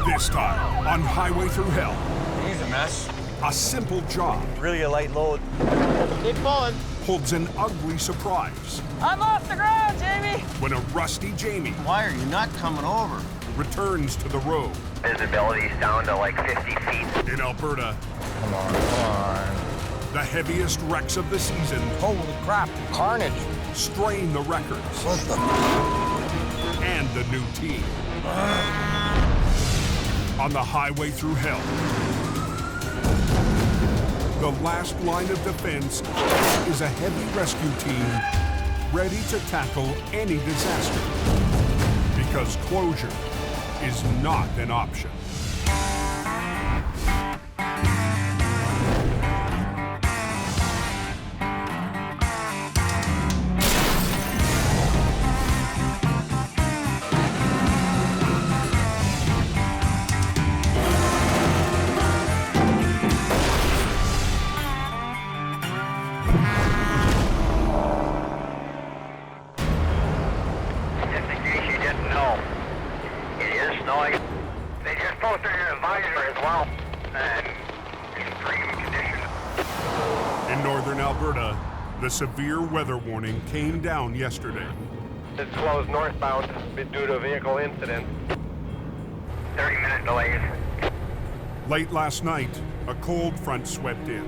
This time, on Highway Through Hell, He's a mess. a simple job Really a light load. Keep pulling. holds an ugly surprise I'm off the ground, Jamie. when a rusty Jamie Why are you not coming over? returns to the road. Visibility's down to like 50 feet. In Alberta, Come on, come on. the heaviest wrecks of the season Holy crap, carnage. strain the records What the? and the new team. On the Highway Through Hell, the last line of defense is a heavy rescue team ready to tackle any disaster, because closure is not an option. Just in case you didn't know, it is snowing. They just posted an advisory as well. And extreme conditions. In northern Alberta, the severe weather warning came down yesterday. It's closed northbound due to a vehicle incident. 30-minute delays. Late last night, a cold front swept in,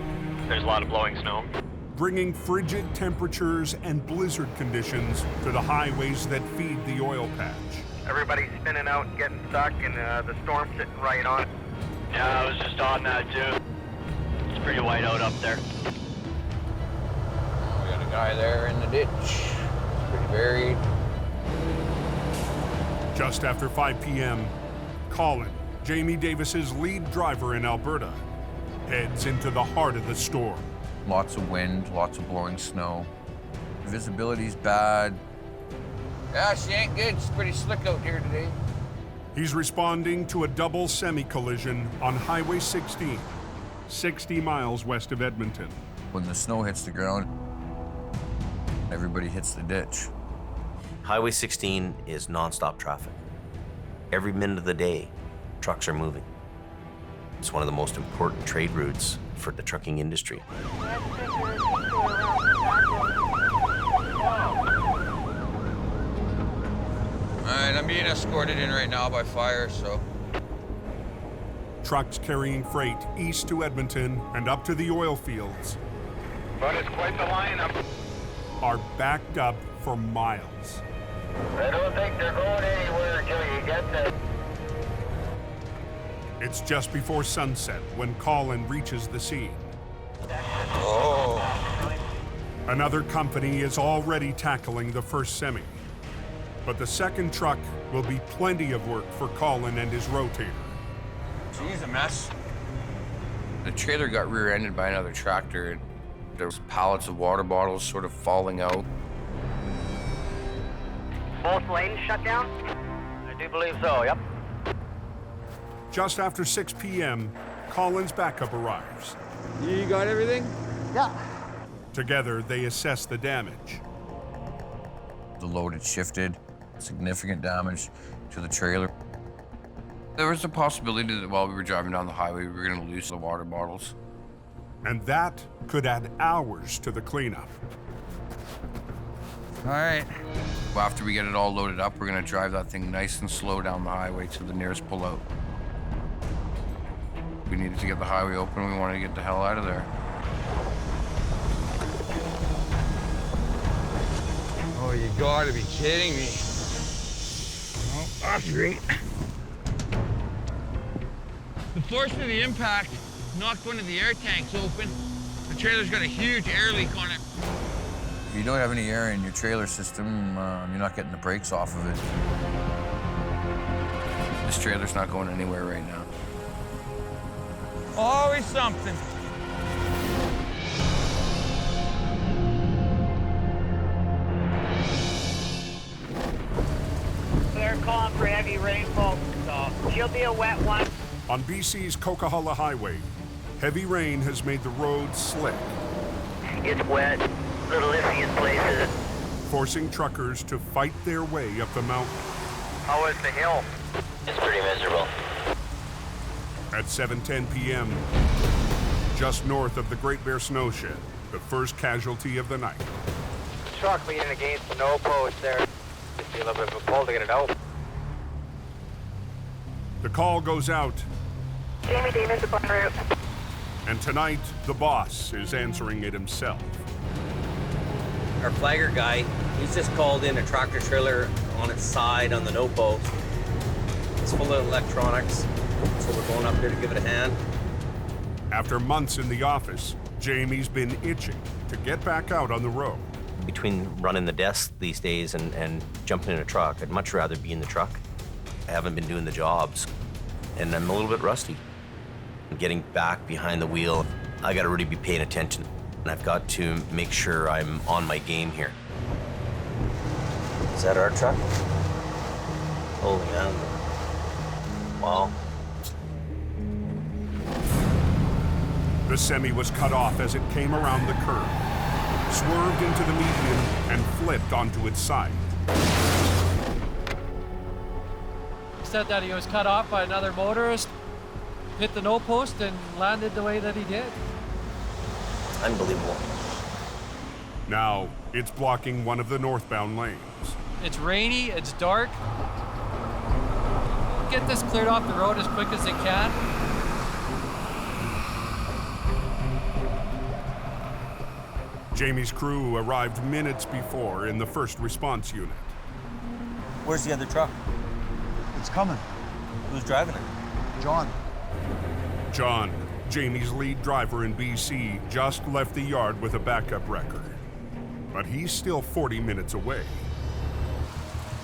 There's a lot of blowing snow. bringing frigid temperatures and blizzard conditions to the highways that feed the oil patch. Everybody's spinning out and getting stuck, and the storm's sitting right on it. Yeah, I was just on that too. It's pretty white out up there. We got a guy there in the ditch. He's pretty buried. Just after 5 p.m., Colin, Jamie Davis's lead driver in Alberta, heads into the heart of the storm. Lots of wind, lots of blowing snow. Visibility's bad. Yeah, she ain't good. It's pretty slick out here today. He's responding to a double semi-collision on Highway 16, 60 miles west of Edmonton. When the snow hits the ground, everybody hits the ditch. Highway 16 is nonstop traffic. Every minute of the day, trucks are moving. It's one of the most important trade routes for the trucking industry. All right, I'm being escorted in right now by fire, so. Trucks carrying freight east to Edmonton and up to the oil fields But it's quite the lineup. are backed up for miles. I don't think they're going anywhere until you get there. It's just before sunset when Colin reaches the scene. Oh. Another company is already tackling the first semi. But the second truck will be plenty of work for Colin and his Rotator. She's a mess. The trailer got rear-ended by another tractor, and there was pallets of water bottles sort of falling out. Both lanes shut down? I do believe so, yep. Just after 6 p.m., Colin's backup arrives. You got everything? Yeah. Together, they assess the damage. The load had shifted, significant damage to the trailer. There was a possibility that while we were driving down the highway, we were going to lose the water bottles. And that could add hours to the cleanup. All right. After we get it all loaded up, we're going to drive that thing nice and slow down the highway to the nearest pullout. We needed to get the highway open. We wanted to get the hell out of there. Oh, you gotta be kidding me. Oh, that's great. The force of the impact knocked one of the air tanks open. The trailer's got a huge air leak on it. If you don't have any air in your trailer system, you're not getting the brakes off of it. This trailer's not going anywhere right now. Always something. They're calling for heavy rainfall, so she'll be a wet one. On BC's Coquihalla Highway, heavy rain has made the roads slick, It's wet, little iffy in places. forcing truckers to fight their way up the mountain. How is the hill? It's pretty miserable. At 7:10 p.m., just north of the Great Bear snowshed, the first casualty of the night. Truck leaning against the no post there. Just see a little bit of a pull to get it out. The call goes out, Jamie Davis up en route. and tonight, the boss is answering it himself. Our flagger guy, he's just called in a tractor trailer on its side on the no post. It's full of electronics, so we're going up there to give it a hand. After months in the office, Jamie's been itching to get back out on the road. Between running the desk these days and jumping in a truck, I'd much rather be in the truck. I haven't been doing the jobs, and I'm a little bit rusty. Getting back behind the wheel, I gotta really be paying attention, and I've got to make sure I'm on my game here. Is that our truck? Holy man. Wow. The semi was cut off as it came around the curve, swerved into the median, and flipped onto its side. He said that he was cut off by another motorist, hit the no post, and landed the way that he did. Unbelievable. Now, it's blocking one of the northbound lanes. It's rainy, it's dark. Get this cleared off the road as quick as they can. Jamie's crew arrived minutes before in the first response unit. Where's the other truck? It's coming. Who's driving it? John. John, Jamie's lead driver in BC, just left the yard with a backup record. But he's still 40 minutes away.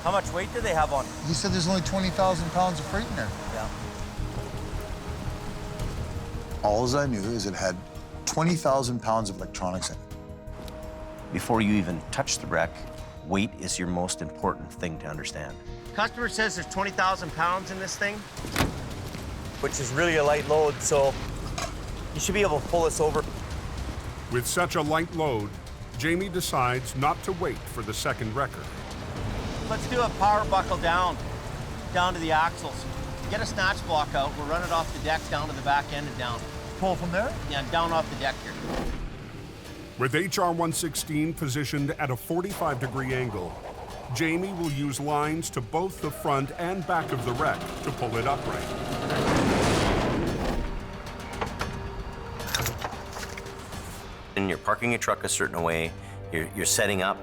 How much weight do they have on? He said there's only 20,000 pounds of freight in there. Yeah. All I knew is it had 20,000 pounds of electronics in it. Before you even touch the wreck, weight is your most important thing to understand. Customer says there's 20,000 pounds in this thing, which is really a light load, so you should be able to pull this over. With such a light load, Jamie decides not to wait for the second record. Let's do a power buckle down to the axles. Get a snatch block out, we'll run it off the deck down to the back end and down. Pull from there? Yeah, down off the deck here. With HR-116 positioned at a 45-degree angle, Jamie will use lines to both the front and back of the wreck to pull it upright. And you're parking your truck a certain way, you're setting up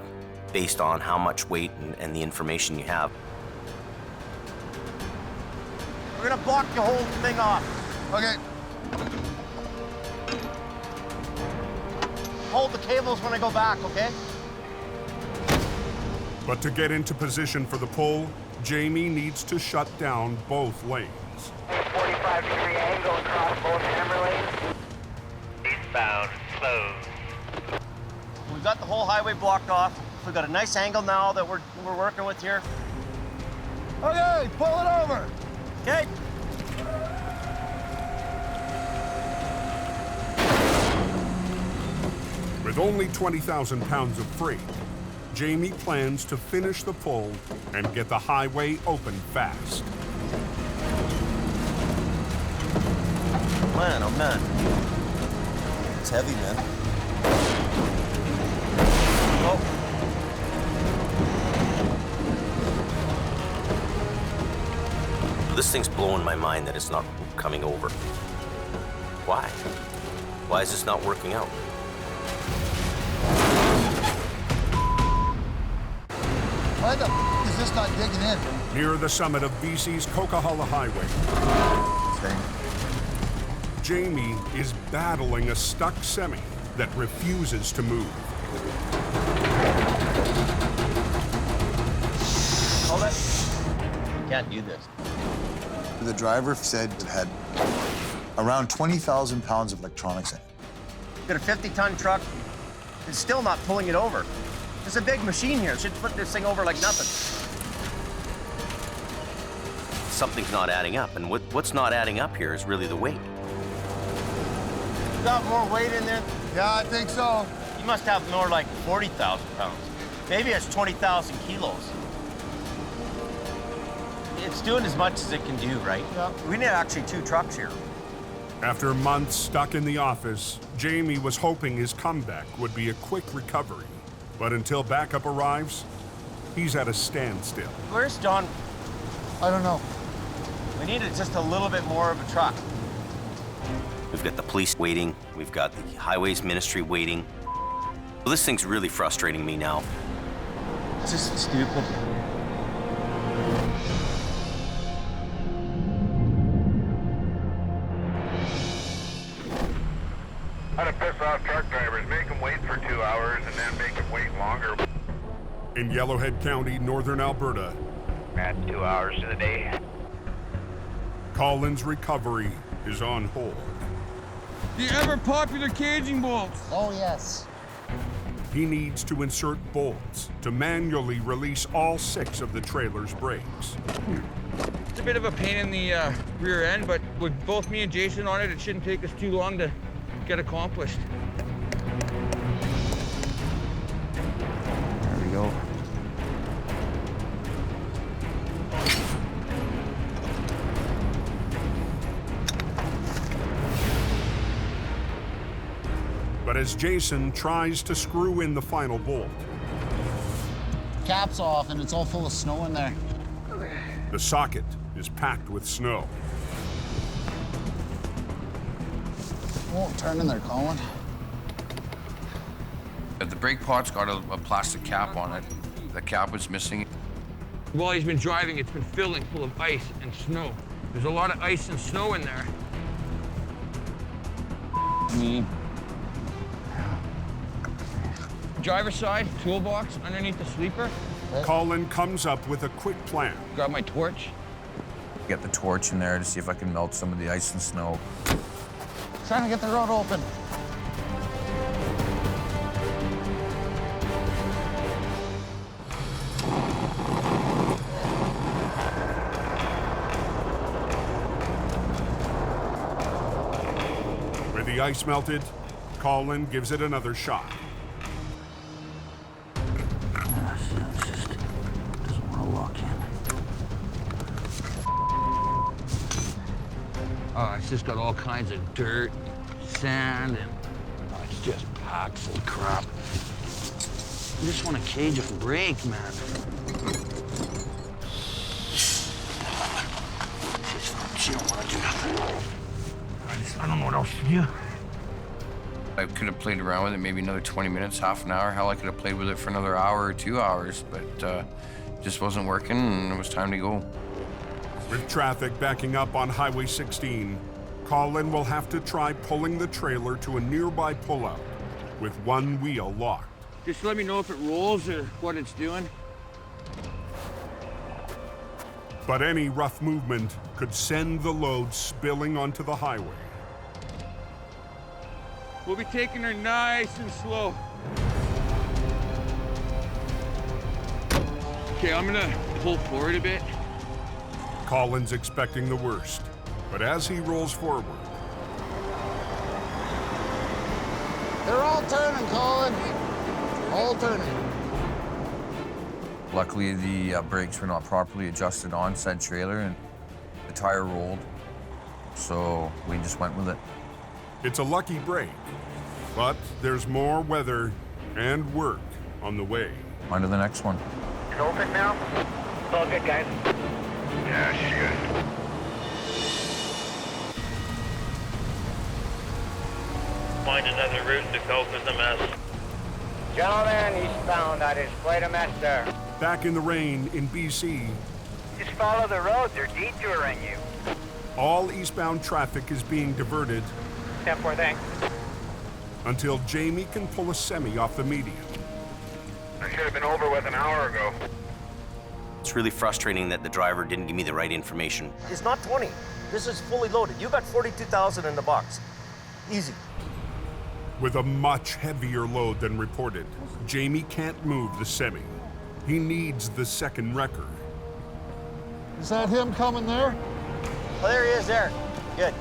based on how much weight and the information you have. We're gonna block the whole thing off. Okay. Hold the cables when I go back, okay? But to get into position for the pull, Jamie needs to shut down both lanes. 45-degree angle across both hammer lanes. Eastbound, closed. We've got the whole highway blocked off. We've got a nice angle now that we're working with here. Okay, pull it over. Okay. With only 20,000 pounds of freight, Jamie plans to finish the pull and get the highway open fast. Man, oh man. It's heavy, man. Oh. This thing's blowing my mind that it's not coming over. Why? Why is this not working out? Why the is this not digging in? Near the summit of BC's Coquihalla Highway, Jamie is battling a stuck semi that refuses to move. Hold it. Can't do this. The driver said it had around 20,000 pounds of electronics in it. Got a 50-ton truck. It's still not pulling it over. There's a big machine here. It should flip this thing over like nothing. Something's not adding up, and what's not adding up here is really the weight. You got more weight in there? Yeah, I think so. You must have more like 40,000 pounds. Maybe it's 20,000 kilos. It's doing as much as it can do, right? Yeah. We need actually 2 trucks here. After months stuck in the office, Jamie was hoping his comeback would be a quick recovery. But until backup arrives, he's at a standstill. Where's John? I don't know. We needed just a little bit more of a truck. We've got the police waiting. We've got the highways ministry waiting. Well, this thing's really frustrating me now. It's just stupid. How to piss off truck drivers, make them wait for 2 hours and then make them wait longer. In Yellowhead County, northern Alberta, Add 2 hours to the day. Colin's recovery is on hold. The ever-popular caging bolts. Oh, yes. He needs to insert bolts to manually release all 6 of the trailer's brakes. It's a bit of a pain in the rear end, but with both me and Jason on it, it shouldn't take us too long to get accomplished. There we go. But as Jason tries to screw in the final bolt, Cap's off and it's all full of snow in there. the socket is packed with snow. Won't turn in there, Colin. The brake pot's got a plastic cap on it. The cap was missing. While he's been driving, it's been filling full of ice and snow. There's a lot of ice and snow in there. Driver's side, toolbox underneath the sleeper. Colin comes up with a quick plan. Grab my torch. Get the torch in there to see if I can melt some of the ice and snow. Trying to get the road open. With the ice melted, Colin gives it another shot. Oh, it's just got all kinds of dirt, sand, and it's just packed full of crap. I just want to cage a brake, man. She don't want to do nothing. I don't know what else to do. I could have played around with it maybe another 20 minutes, half an hour. Hell, I could have played with it for another hour or 2 hours, but just wasn't working and it was time to go. With traffic backing up on Highway 16, Colin will have to try pulling the trailer to a nearby pullout with one wheel locked. Just let me know if it rolls or what it's doing. But any rough movement could send the load spilling onto the highway. We'll be taking her nice and slow. Okay, I'm gonna pull forward a bit. Colin's expecting the worst, but as he rolls forward, They're all turning, Colin. All turning. Luckily, the brakes were not properly adjusted on said trailer and the tire rolled, so we just went with it. it's a lucky break. But there's more weather and work on the way. On to the next one. It's open now? It's all good, guys. Yeah, shit. Find another route to cope with the mess. Gentlemen, eastbound, that is quite a mess there. Back in the rain in BC, Just follow the road, they're detouring you. all eastbound traffic is being diverted 10-4, thanks. until Jamie can pull a semi off the median. I should have been over with an hour ago. It's really frustrating that the driver didn't give me the right information. It's not 20. This is fully loaded. You got 42,000 in the box. Easy. With a much heavier load than reported, Jamie can't move the semi. He needs the second wrecker. Is that him coming there? Oh, there he is there. Good.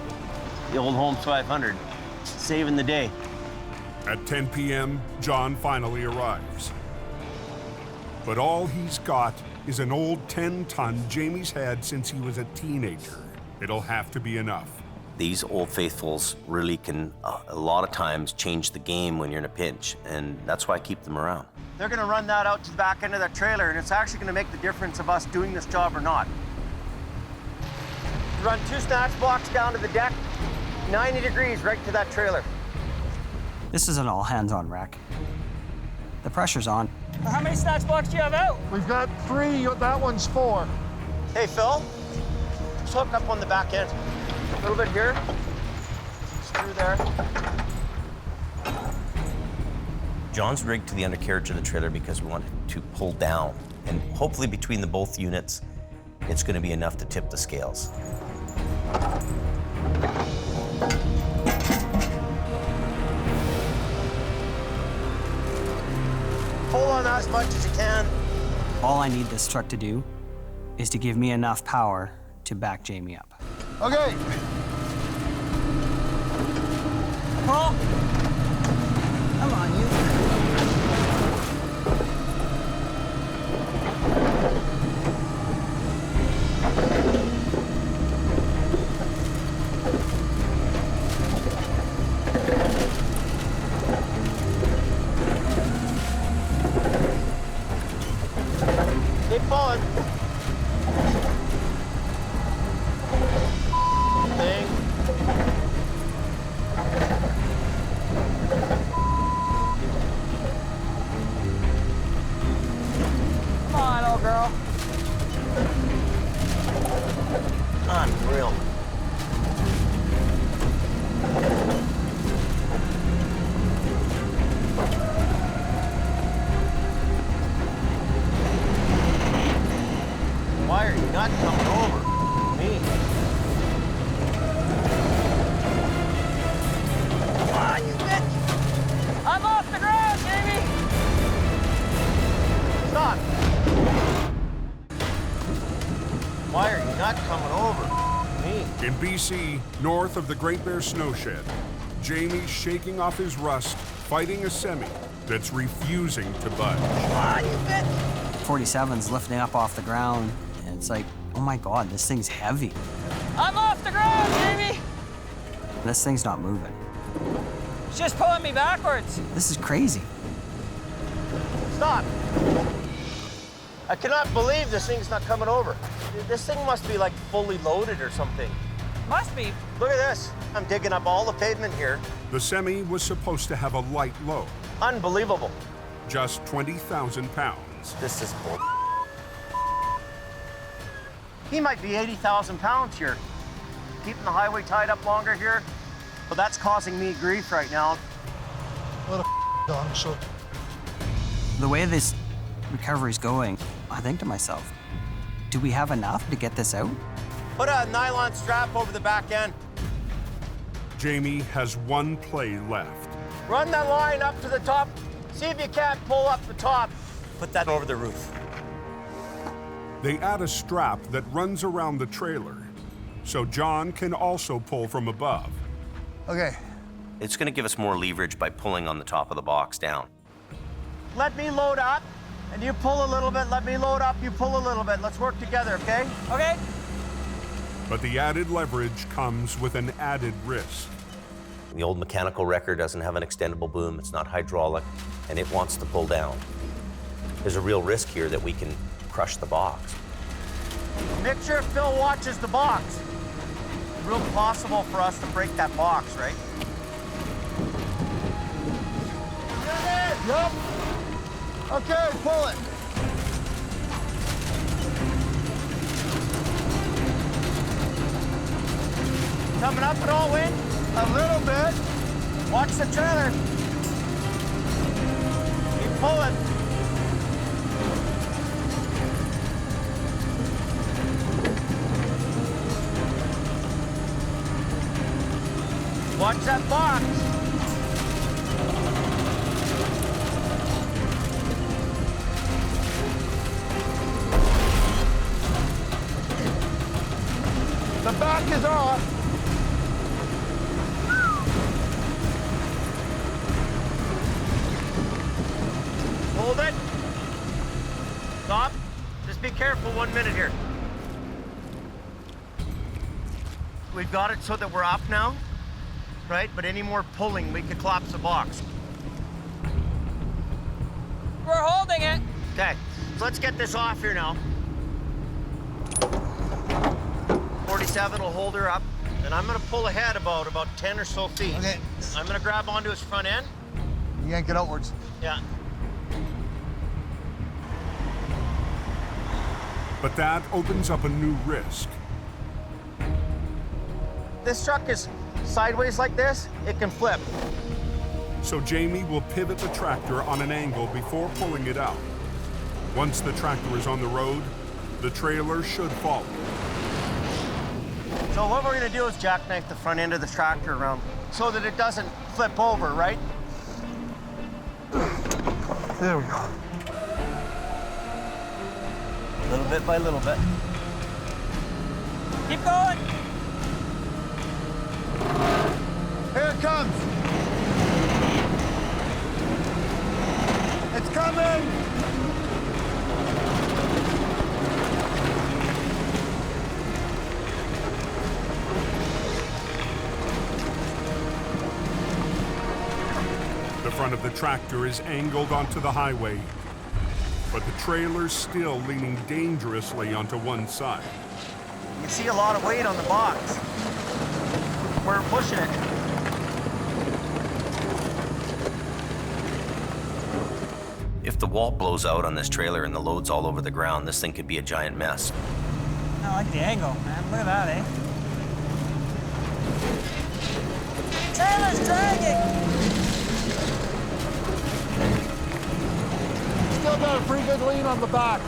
The old Holmes 500. Saving the day. At 10 p.m., John finally arrives. But all he's got is an old 10-ton Jamie's had since he was a teenager. It'll have to be enough. These old faithfuls really can, a lot of times, change the game when you're in a pinch, and that's why I keep them around. They're gonna run that out to the back end of that trailer, and it's actually gonna make the difference of us doing this job or not. Run 2 snatch blocks down to the deck, 90 degrees right to that trailer. This is an all hands on wreck. The pressure's on. How many snatch blocks do you have out? We've got 3, that one's 4. Hey, Phil, just hook up on the back end. A little bit here, screw there. John's rigged to the undercarriage of the trailer because we want it to pull down. And hopefully between the both units, it's going to be enough to tip the scales. Pull on that as much as you can. All I need this truck to do is to give me enough power to back Jamie up. Okay. Paul! Come on, you. Keep pulling. Thing. Come on, old girl. Unreal. Why are you not coming over? Me. Come on, you bitch! I'm off the ground, Jamie! Stop! Why are you not coming over? Me. In BC, north of the Great Bear snowshed, Jamie's shaking off his rust, fighting a semi that's refusing to budge. Come on, you bitch! 47's lifting up off the ground, and it's like, oh my God, this thing's heavy. I'm off the ground, Jamie! This thing's not moving. It's just pulling me backwards. This is crazy. Stop! I cannot believe this thing's not coming over. This thing must be like fully loaded or something. Must be. Look at this. I'm digging up all the pavement here. The semi was supposed to have a light load, Unbelievable. just 20,000 pounds. This is bull. He might be 80,000 pounds here. Keeping the highway tied up longer here, but that's causing me grief right now. What a dog shit. The way this recovery's going, I think to myself, do we have enough to get this out? Put a nylon strap over the back end. Jamie has one play left. Run that line up to the top. See if you can't pull up the top. Put that over the roof. They add a strap that runs around the trailer, so John can also pull from above. Okay. It's going to give us more leverage by pulling on the top of the box down. Let me load up, and you pull a little bit. Let me load up, you pull a little bit. Let's work together, okay? Okay. But the added leverage comes with an added risk. The old mechanical wrecker doesn't have an extendable boom, it's not hydraulic, and it wants to pull down. There's a real risk here that we can crush the box. Make sure Phil watches the box. It's real possible for us to break that box, right? Yep. Okay, pull it. Coming up at all, Wayne? A little bit. Watch the trailer. Keep pulling. Watch that box. The back is off. Hold it. Stop. Just be careful 1 minute here. We've got it so that we're up now, right? But any more pulling, we could collapse the box. We're holding it. Okay, so let's get this off here now. 47 will hold her up, and I'm gonna pull ahead about 10 or so feet. Okay. I'm gonna grab onto his front end. Yank it outwards. Yeah. But that opens up a new risk. This truck is sideways like this, it can flip. So Jamie will pivot the tractor on an angle before pulling it out. Once the tractor is on the road, the trailer should follow. So what we're gonna do is jackknife the front end of the tractor around so that it doesn't flip over, right? There we go. Little bit by little bit. Keep going. Here it comes. It's coming. The front of the tractor is angled onto the highway, but the trailer's still leaning dangerously onto one side. You can see a lot of weight on the box. We're pushing it. If the wall blows out on this trailer and the load's all over the ground, this thing could be a giant mess. I like the angle, man. Look at that, eh? Trailer's dragging. Still got a pretty good lean on the back.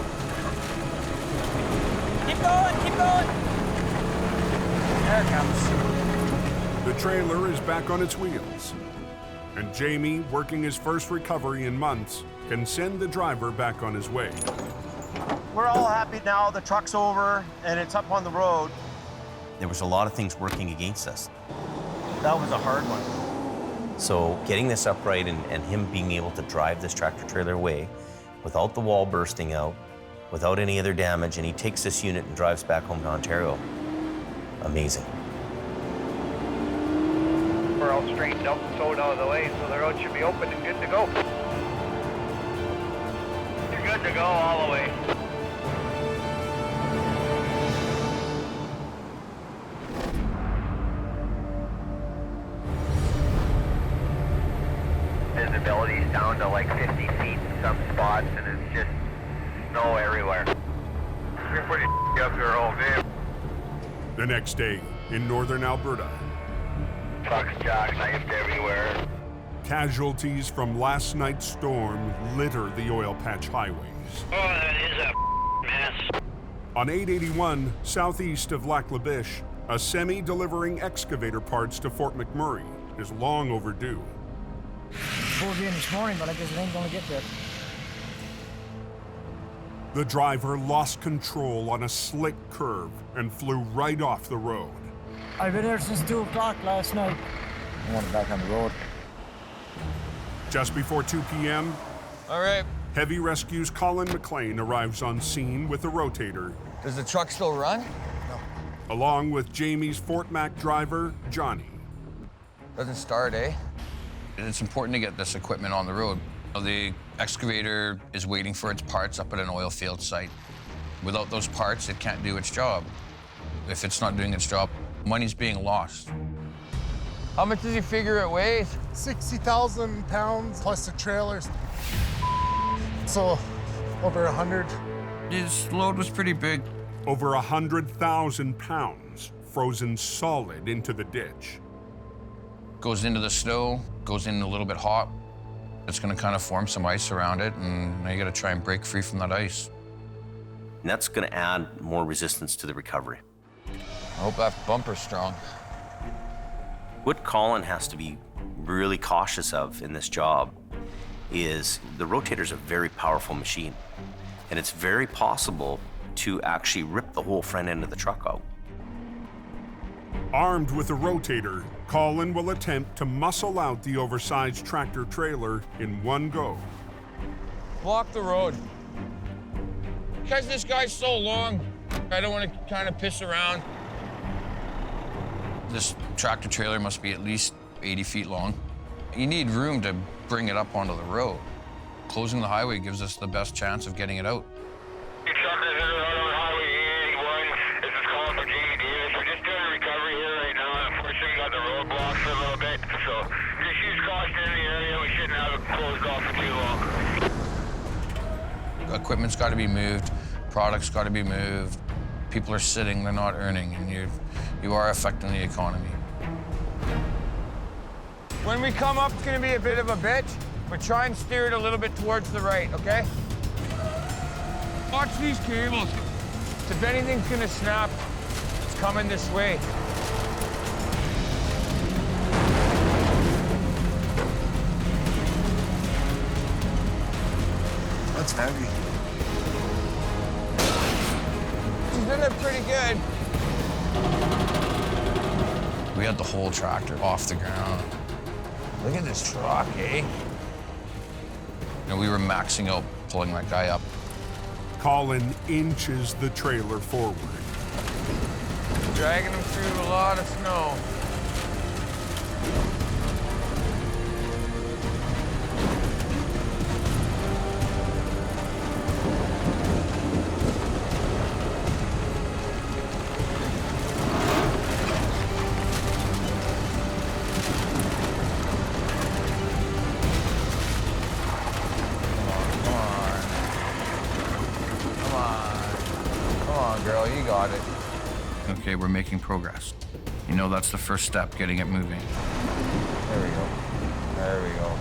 Keep going, keep going. There it comes. The trailer is back on its wheels, and Jamie, working his first recovery in months, can send the driver back on his way. We're all happy now, the truck's over and it's up on the road. There was a lot of things working against us. That was a hard one. So getting this upright and him being able to drive this tractor trailer away without the wall bursting out, without any other damage, and he takes this unit and drives back home to Ontario. Amazing. We're all straightened up and towed out of the way, so the road should be open and good to go. You're good to go all the way. Visibility's down to like 50 feet in some spots, and it's just snow everywhere. You're pretty up here all day. The next day, in northern Alberta, Trucks jackknifed everywhere. casualties from last night's storm litter the oil patch highways. Oh, that is a mess. On 881, southeast of Lac La Biche, a semi delivering excavator parts to Fort McMurray is long overdue. Pulled in this morning, but I guess it ain't gonna get there. The driver lost control on a slick curve and flew right off the road. I've been here since 2 o'clock last night. I want it back on the road. Just before 2 p.m., All right. Heavy Rescue's Colin McLean arrives on scene with a Rotator, Does the truck still run? along with Jamie's Fort Mac driver, Johnny. Doesn't start, eh? It's important to get this equipment on the road. The excavator is waiting for its parts up at an oil field site. Without those parts, it can't do its job. If it's not doing its job, money's being lost. How much does he figure it weighs? 60,000 pounds plus the trailers. So over 100. His load was pretty big. Over 100,000 pounds frozen solid into the ditch. Goes into the snow, goes in a little bit hot. It's gonna kind of form some ice around it, and now you gotta try and break free from that ice. And that's going to add more resistance to the recovery. I hope that bumper's strong. What Colin has to be really cautious of in this job is the Rotator's a very powerful machine, and it's very possible to actually rip the whole front end of the truck out. Armed with a Rotator, Colin will attempt to muscle out the oversized tractor trailer in one go. Block the road. Because this guy's so long, I don't want to kind of piss around. This tractor trailer must be at least 80 feet long. You need room to bring it up onto the road. Closing the highway gives us the best chance of getting it out. Truckers that are out on Highway 81, this is calling for Jamie Davis. We're just doing a recovery here right now. Unfortunately, we got the roadblocks for a little bit, so just use caution in the area. We shouldn't have it closed off for too long. Equipment's got to be moved, products got to be moved. People are sitting, they're not earning, and you are affecting the economy. When we come up, it's gonna be a bit of a bitch, but try and steer it a little bit towards the right, okay? Watch these cables. If anything's gonna snap, it's coming this way. That's heavy. She's doing it pretty good. We had the whole tractor off the ground. Look at this truck, eh? We were maxing out pulling that guy up. Colin inches the trailer forward. Dragging him through a lot of snow. Girl, you got it. Okay, we're making progress. You know that's the first step, getting it moving. There we go. There we go.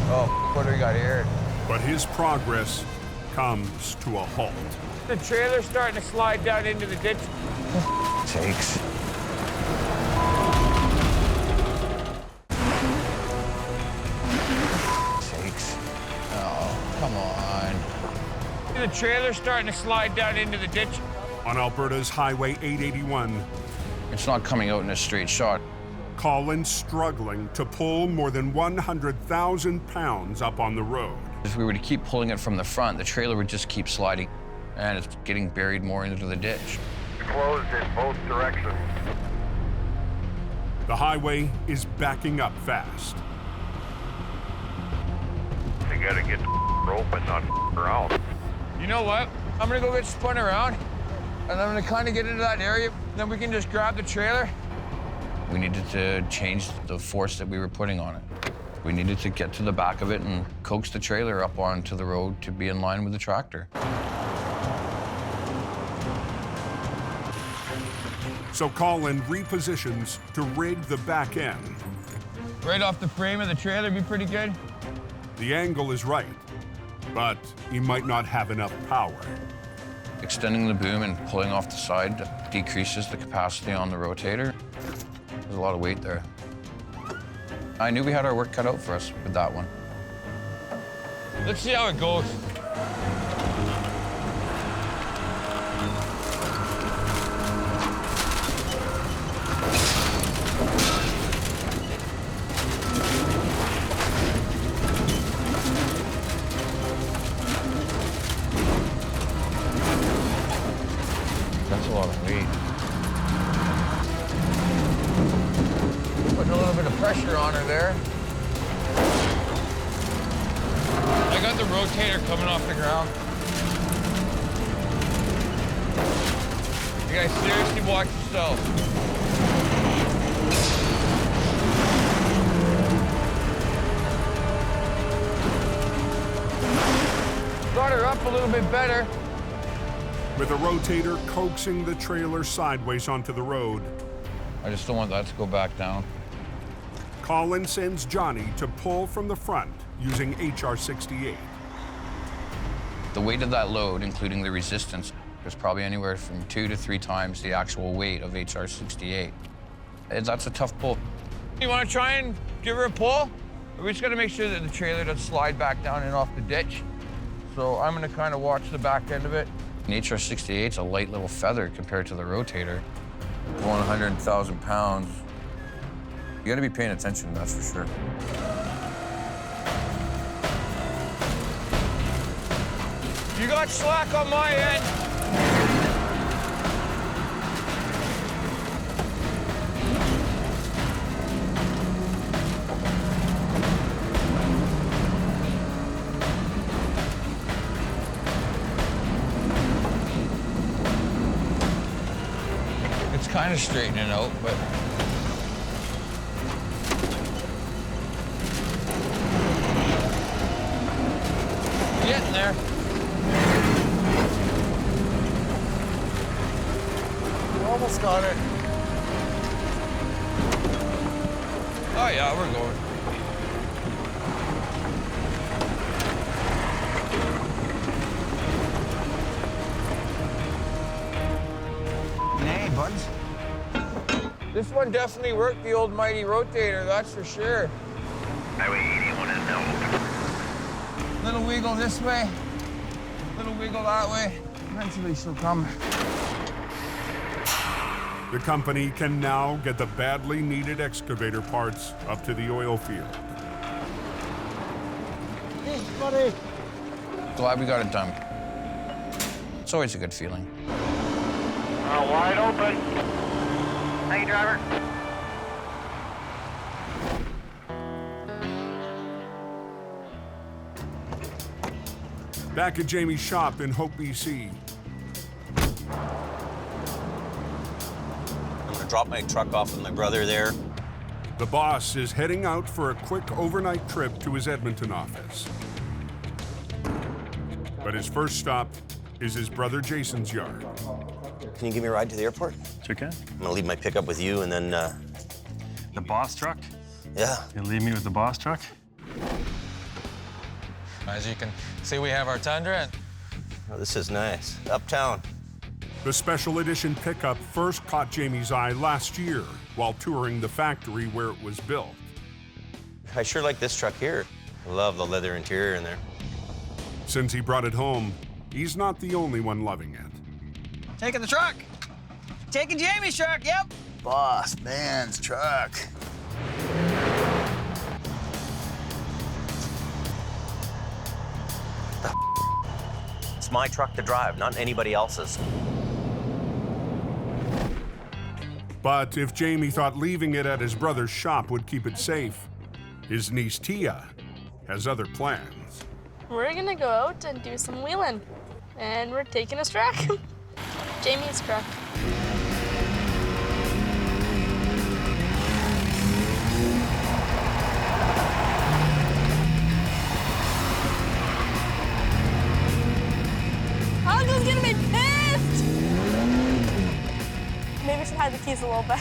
Oh, what do we got here? But his progress comes to a halt. The trailer's starting to slide down into the ditch. Takes. Sakes. Oh, come on. The trailer's starting to slide down into the ditch. On Alberta's Highway 881, It's not coming out in a straight shot. Colin's struggling to pull more than 100,000 pounds up on the road. If we were to keep pulling it from the front, the trailer would just keep sliding, and it's getting buried more into the ditch. Closed in both directions. The highway is backing up fast. You gotta get the rope and not around. You know what? I'm gonna go get spun around, and I'm gonna kind of get into that area. Then we can just grab the trailer. We needed to change the force that we were putting on it. We needed to get to the back of it and coax the trailer up onto the road to be in line with the tractor. So Colin repositions to rig the back end. Right off the frame of the trailer, be pretty good. The angle is right, but he might not have enough power. Extending the boom and pulling off the side decreases the capacity on the rotator. There's a lot of weight there. I knew we had our work cut out for us with that one. Let's see how it goes. That's a lot of weight. Putting a little bit of pressure on her there. I got the rotator coming off the ground. You guys seriously watch yourself. Got her up a little bit better. With a rotator coaxing the trailer sideways onto the road, I just don't want that to go back down. Colin sends Johnny to pull from the front using HR-68. The weight of that load, including the resistance, was probably anywhere from 2 to 3 times the actual weight of HR-68. That's a tough pull. You want to try and give her a pull? We just got to make sure that the trailer doesn't slide back down and off the ditch. So I'm going to kind of watch the back end of it. An HR-68 is a light little feather compared to the rotator. Going 100,000 pounds. You got to be paying attention, that's for sure. You got slack on my end. kind of straightening out, but getting there. We almost got it. Oh yeah, we're going. Hey, buds. This one definitely worked, the old mighty Rotator, that's for sure. Highway 81 is now open. Little wiggle this way, little wiggle that way. Eventually she'll come. The company can now get the badly needed excavator parts up to the oil field. Hey, buddy. Glad we got it done. It's always a good feeling. Wide open. Hey, driver. Back at Jamie's shop in Hope, BC. I'm gonna drop my truck off with my brother there. The boss is heading out for a quick overnight trip to his Edmonton office. But his first stop is his brother Jason's yard. Can you give me a ride to the airport? Sure can. I'm gonna leave my pickup with you and then, The boss truck? yeah. You'll leave me with the boss truck? As you can see, we have our Tundra. Oh, this is nice. Uptown. The special edition pickup first caught Jamie's eye last year while touring the factory where it was built. I sure like this truck here. I love the leather interior in there. Since he brought it home, he's not the only one loving it. Taking the truck. Taking Jamie's truck, yep. Boss man's truck. It's my truck to drive, not anybody else's. But if Jamie thought leaving it at his brother's shop would keep it safe, his niece Tia has other plans. We're gonna go out and do some wheeling. And we're taking his truck. Jamie's truck. Uncle's gonna be pissed! Maybe we should hide the keys a little bit.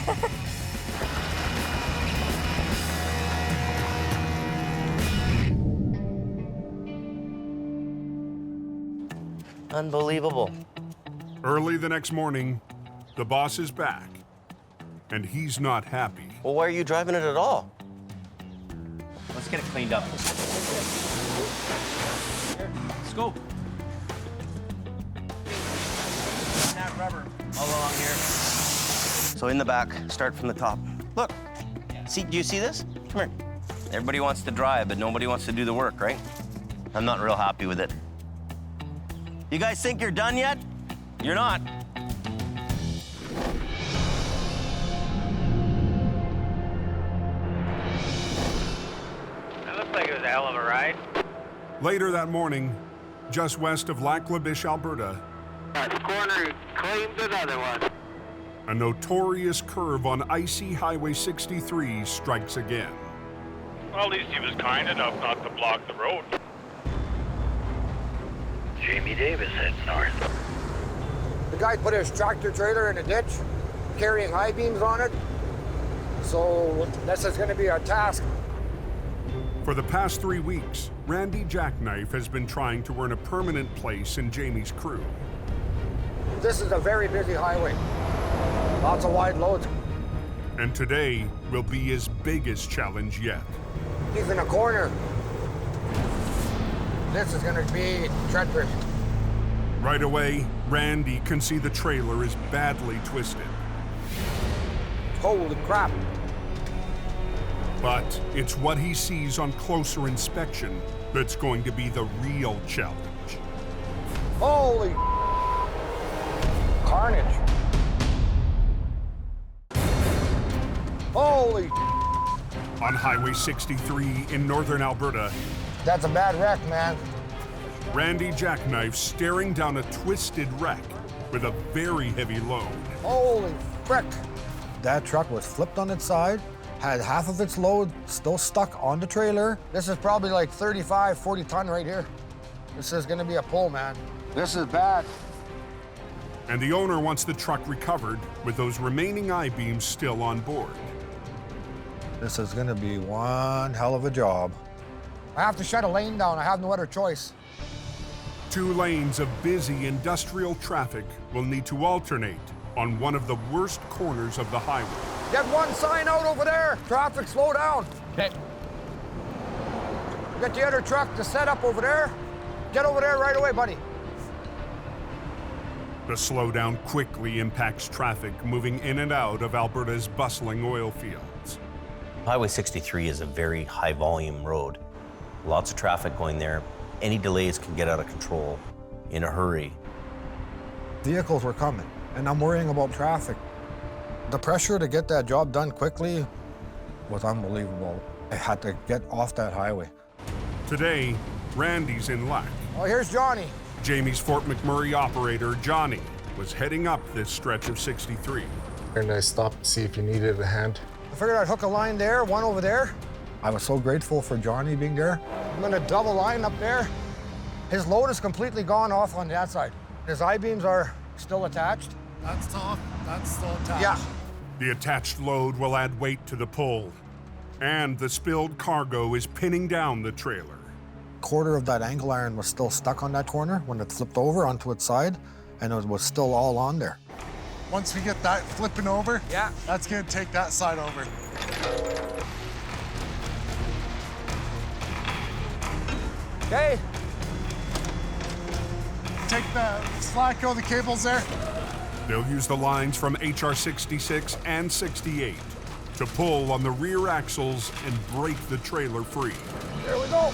Unbelievable. Early the next morning, the boss is back, and he's not happy. Well, why are you driving it at all? Let's get it cleaned up. Let's go. That rubber all along here. So in the back, start from the top. Look, see, do you see this? Come here. Everybody wants to drive, but nobody wants to do the work, right? I'm not real happy with it. You guys think you're done yet? You're not. That looks like it was a hell of a ride. Later that morning, just west of Lac La Biche, Alberta, This corner claims another one. a notorious curve on icy Highway 63 strikes again. Well, at least he was kind enough not to block the road. Jamie Davis heads north. The guy put his tractor trailer in a ditch, carrying high beams on it. So this is going to be our task. For the past 3 weeks, Randy Jackknife has been trying to earn a permanent place in Jamie's crew. This is a very busy highway. Lots of wide loads. And today will be his biggest challenge yet. He's in a corner. This is going to be treacherous. Right away, Randy can see the trailer is badly twisted. Holy crap. But it's what he sees on closer inspection that's going to be the real challenge. Holy carnage. Holy. On Highway 63 in northern Alberta, That's a bad wreck, man. Randy Jackknife staring down a twisted wreck with a very heavy load. Holy frick. That truck was flipped on its side, had half of its load still stuck on the trailer. This is probably like 35, 40 ton right here. This is gonna be a pull, man. This is bad. And the owner wants the truck recovered with those remaining I-beams still on board. This is gonna be one hell of a job. I have to shut a lane down. I have no other choice. 2 lanes of busy industrial traffic will need to alternate on one of the worst corners of the highway. Get one sign out over there. Traffic, slow down. Okay. Get the other truck to set up over there. Get over there right away, buddy. The slowdown quickly impacts traffic moving in and out of Alberta's bustling oil fields. Highway 63 is a very high volume road. Lots of traffic going there. Any delays can get out of control in a hurry. Vehicles were coming, and I'm worrying about traffic. The pressure to get that job done quickly was unbelievable. I had to get off that highway. Today, Randy's in luck. Oh, here's Johnny. Jamie's Fort McMurray operator, Johnny, was heading up this stretch of 63. And I stopped to see if you needed a hand. I figured I'd hook a line there, one over there. I was so grateful for Johnny being there. I'm gonna double line up there. His load is completely gone off on that side. His I-beams are still attached. That's tough. That's still attached. Yeah. The attached load will add weight to the pull, and the spilled cargo is pinning down the trailer. Quarter of that angle iron was still stuck on that corner when it flipped over onto its side, and it was still all on there. Once we get that flipping over, yeah, that's gonna take that side over. Okay. Take the slack out of the cables there. They'll use the lines from HR 66 and 68 to pull on the rear axles and break the trailer free. There we go.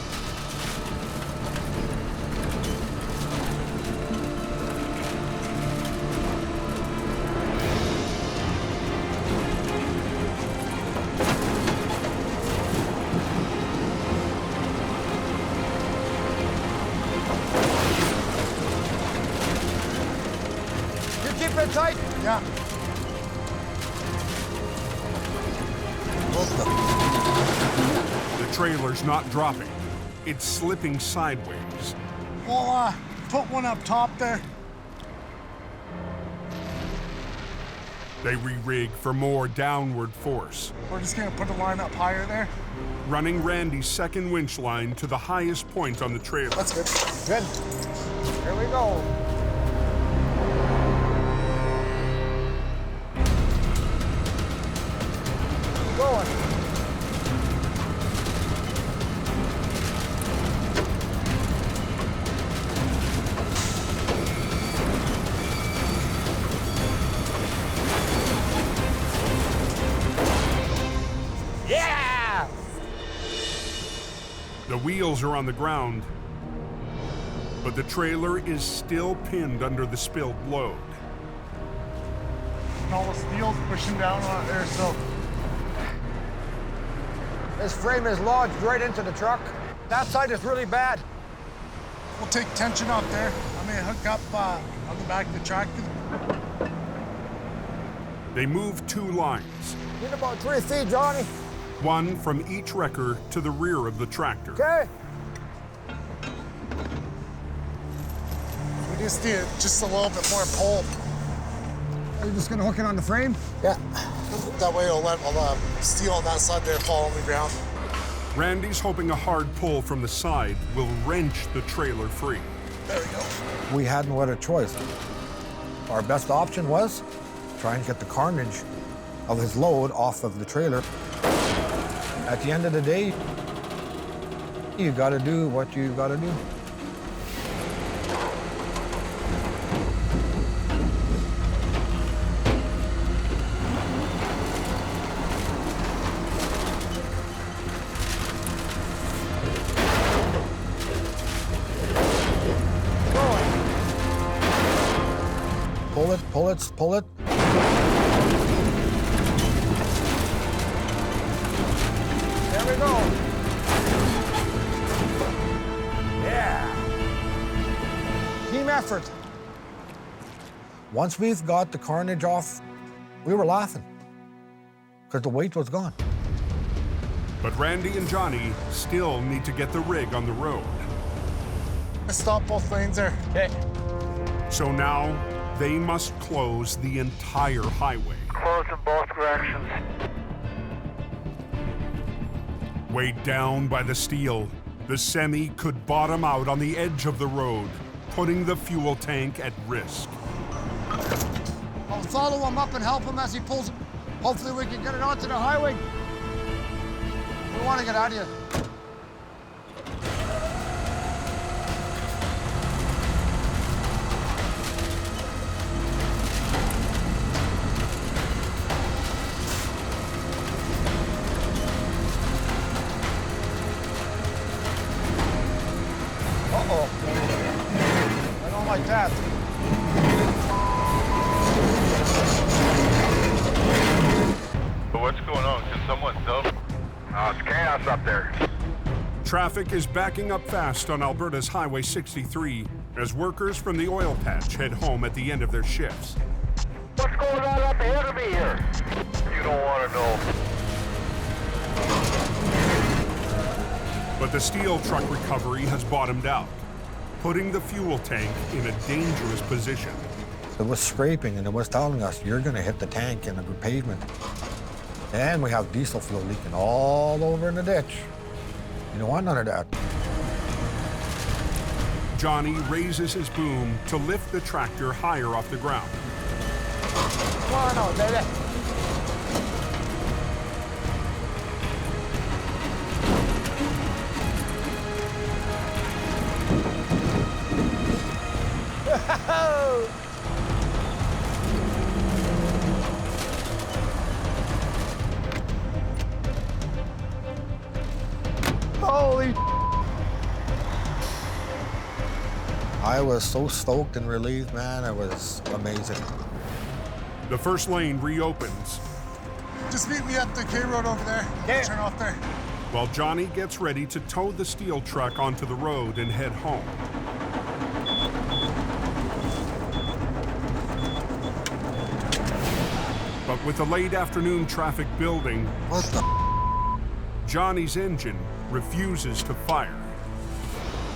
Keep it tight. Yeah. The trailer's not dropping. It's slipping sideways. We'll put one up top there. They re-rig for more downward force. We're just gonna put a line up higher there. Running Randy's second winch line to the highest point on the trailer. That's good. Good. Here we go. Going. Yeah! The wheels are on the ground, but the trailer is still pinned under the spilled load. And all the steel's pushing down on it there, so. This frame is lodged right into the truck. That side is really bad. We'll take tension off there. I'm gonna hook up on the back of the tractor. They move 2 lines. Need about 3 feet, Johnny. One from each wrecker to the rear of the tractor. Okay. We just need just a little bit more pull. Are you just gonna hook it on the frame? Yeah. That way it'll let all the steel on that side there fall on the ground. Randy's hoping a hard pull from the side will wrench the trailer free. There we go. We had no other choice. Our best option was try and get the carnage of his load off of the trailer. At the end of the day, you gotta do what you gotta do. Pull it, pull it, pull it. There we go. Yeah. Team effort. Once we've got the carnage off, we were laughing. because the weight was gone. But Randy and Johnny still need to get the rig on the road. Stop both lanes there. Okay. So now they must close the entire highway. Close in both directions. Weighed down by the steel, the semi could bottom out on the edge of the road, putting the fuel tank at risk. I'll follow him up and help him as he pulls it. Hopefully we can get it onto the highway. We want to get out of here. Uh-oh. I don't like that. What's going on? Can someone tell me? It's chaos up there. Traffic is backing up fast on Alberta's Highway 63 as workers from the oil patch head home at the end of their shifts. What's going on up ahead of me here? You don't want to know. But the steel truck recovery has bottomed out, putting the fuel tank in a dangerous position. It was scraping and it was telling us, you're gonna hit the tank in the pavement. And we have diesel fuel leaking all over in the ditch. You don't want none of that. Johnny raises his boom to lift the tractor higher off the ground. Come on out, baby. Holy! I was so stoked and relieved, man. It was amazing. The first lane reopens Just meet me at the K road over there. Okay. Turn off there. while Johnny gets ready to tow the steel truck onto the road and head home. But with the late afternoon traffic building, What the? Johnny's engine refuses to fire.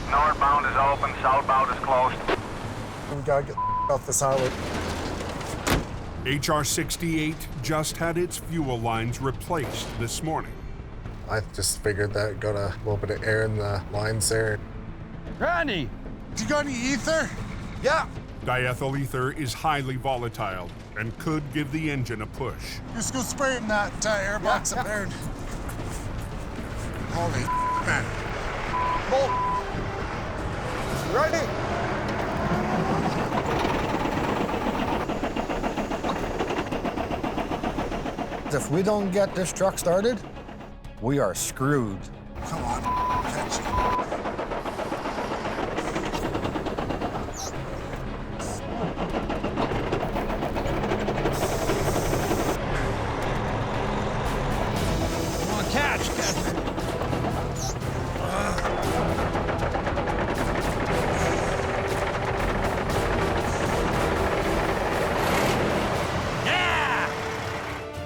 Northbound is open, southbound is closed. We gotta get off this highway. HR 68 just had its fuel lines replaced this morning. I just figured that got a little bit of air in the lines there. Randy! You got any ether? Yeah. Diethyl ether is highly volatile and could give the engine a push. Just go spray in that air box up there. Holy man. Bolt. Ready? If we don't get this truck started, we are screwed. Come on, catch it. Come on, catch!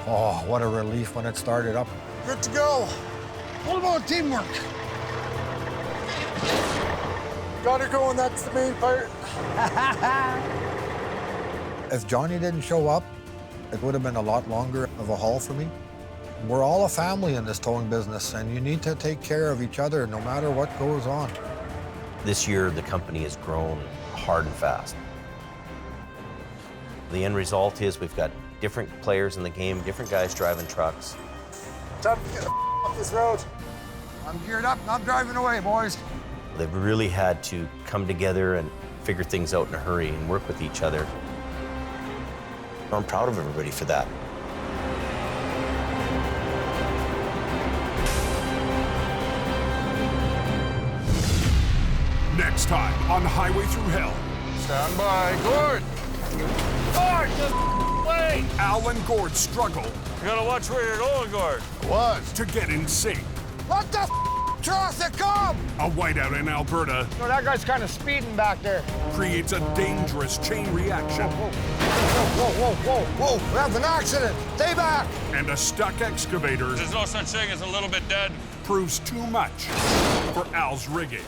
Oh, what a relief when it started up. Good to go. What about teamwork? Got her going, that's the main part. If Johnny didn't show up, it would have been a lot longer of a haul for me. We're all a family in this towing business, and you need to take care of each other no matter what goes on. This year, the company has grown hard and fast. The end result is we've got different players in the game, different guys driving trucks. Time to get the off this road. I'm geared up and I'm driving away, boys. They've really had to come together and figure things out in a hurry and work with each other. I'm proud of everybody for that. Next time on Highway Through Hell. Stand by, Gord! Gord, just wait! Al and Gord struggle You gotta watch where you're going, Gord. What? to get in sync. What the traffic, come! A whiteout in Alberta No, that guy's kind of speeding back there. creates a dangerous chain reaction. Whoa, whoa, whoa, whoa, we have an accident. Stay back. And a stuck excavator There's no such thing as a little bit dead. proves too much for Al's rigging.